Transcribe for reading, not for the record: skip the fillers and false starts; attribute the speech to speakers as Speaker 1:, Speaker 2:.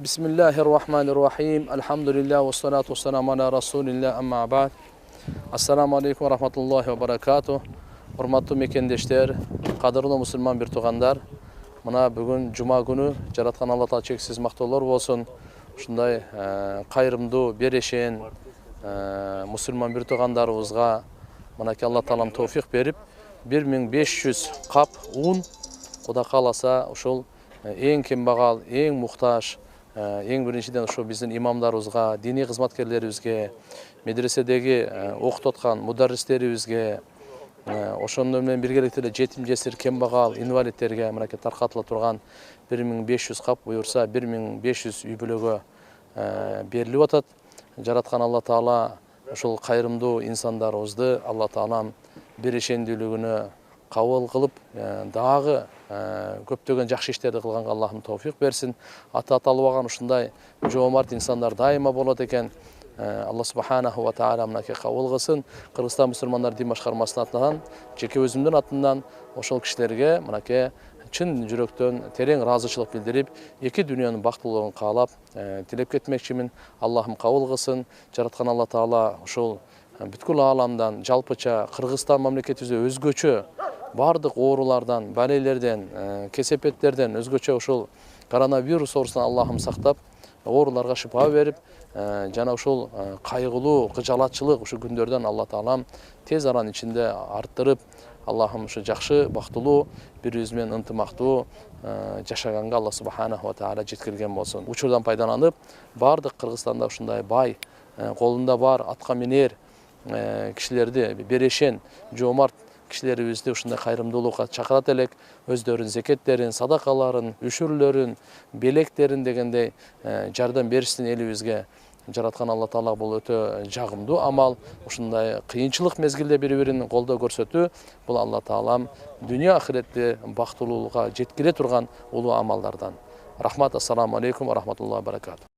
Speaker 1: Bismillahirrahmanirrahim. Alhamdulillah ve salatu vesselamu ala Rasulillah amma ba'd. Assalamu alaikum wa rahmatullahi wa barakatuh. Урматтуу мекендештер, кадырлуу мусулман бир туугандар. Мына бүгүн жума күнү жараткан Алла Таала чексиз мактоолор болсун. Ушундай кайрымдуу, берешен мусулман бир туугандарыбызга мынакей Алла Таалам товфик берип, 1500 кап ун Кудай кааласа ушул эң кембагал, эң муктаж, эң биринчиден ошо биздин имамдарыбызга, диний кызматкерлерибизге, медреседеги окутуп аткан мударристерибизге, ошондор менен биргеликте эле жетим жесир, кембагал, инвалидтерге мынакей таркатыла турган 1500 кап буюрса 1500 үй бүлөгө берилип атат. Жараткан Алла Таала ушул кайрымдуу инсандарыбызды Алла Таалам берешендүүлүгүнө кабыл кылып, дагы көптөгөн жакшы иштерди кылганга Аллахым товфик берсин. Аталбаган ушундай жоомарт инсандар дайыма болот экен. Алла субханаху ва таала мынакей кабыл кылсын. Кыргызстан мусулмандар дин башкармасынын атынан, жеке өзүмдүн атынан ошол кишилерге мынакей чын жүрөктөн терең ыраазычылык билдирип, эки дүйнөнүн бактылуулугун каалап, тилеп кетмекчимин. Аллахым кабыл кылсын. Жараткан Алла Таала ушул бүткүл ааламдан, жалпыча Кыргызстан мамлекетибизде өзгөчө бардык оорулардан, балелерден, кесепеттерден, өзгөчө ушул коронавирус оорусунан Аллахым сактап, ооруларга шифа берип, жана ушул кайгылуу, кыжалатчылык ушу күндөрдөн Алла Таалам тез аранын ичинде арттырып, Аллахым ушу жакшы, бактылуу, бири-бириз менен ынтымактуу жашаганга Алла субханаху ва таала жеткирген болсун. Учурдан пайдаланып, бардык Кыргызстанда ушундай бай, колунда бар атка минер кишилерди, берешен, жоомарт кишилерибизди ушундай кайрымдуулукка чакырат элек, өздөрүнүн зекеттерин, садакаларын, үшүрлөрүн, белектерин дегендей жардам беришсин элибизге. Жараткан Алла Таала бул өтө жагымдуу амал. Ушундай кыйынчылык мезгилде бири-бирин колдоо көрсөтүү бул Алла Таалам дүйнө ахиретте бактылуулукка жеткире турган улуу амалдардан. Рахмат, ассаламу алейкум ва рахматуллахи ва баракатух.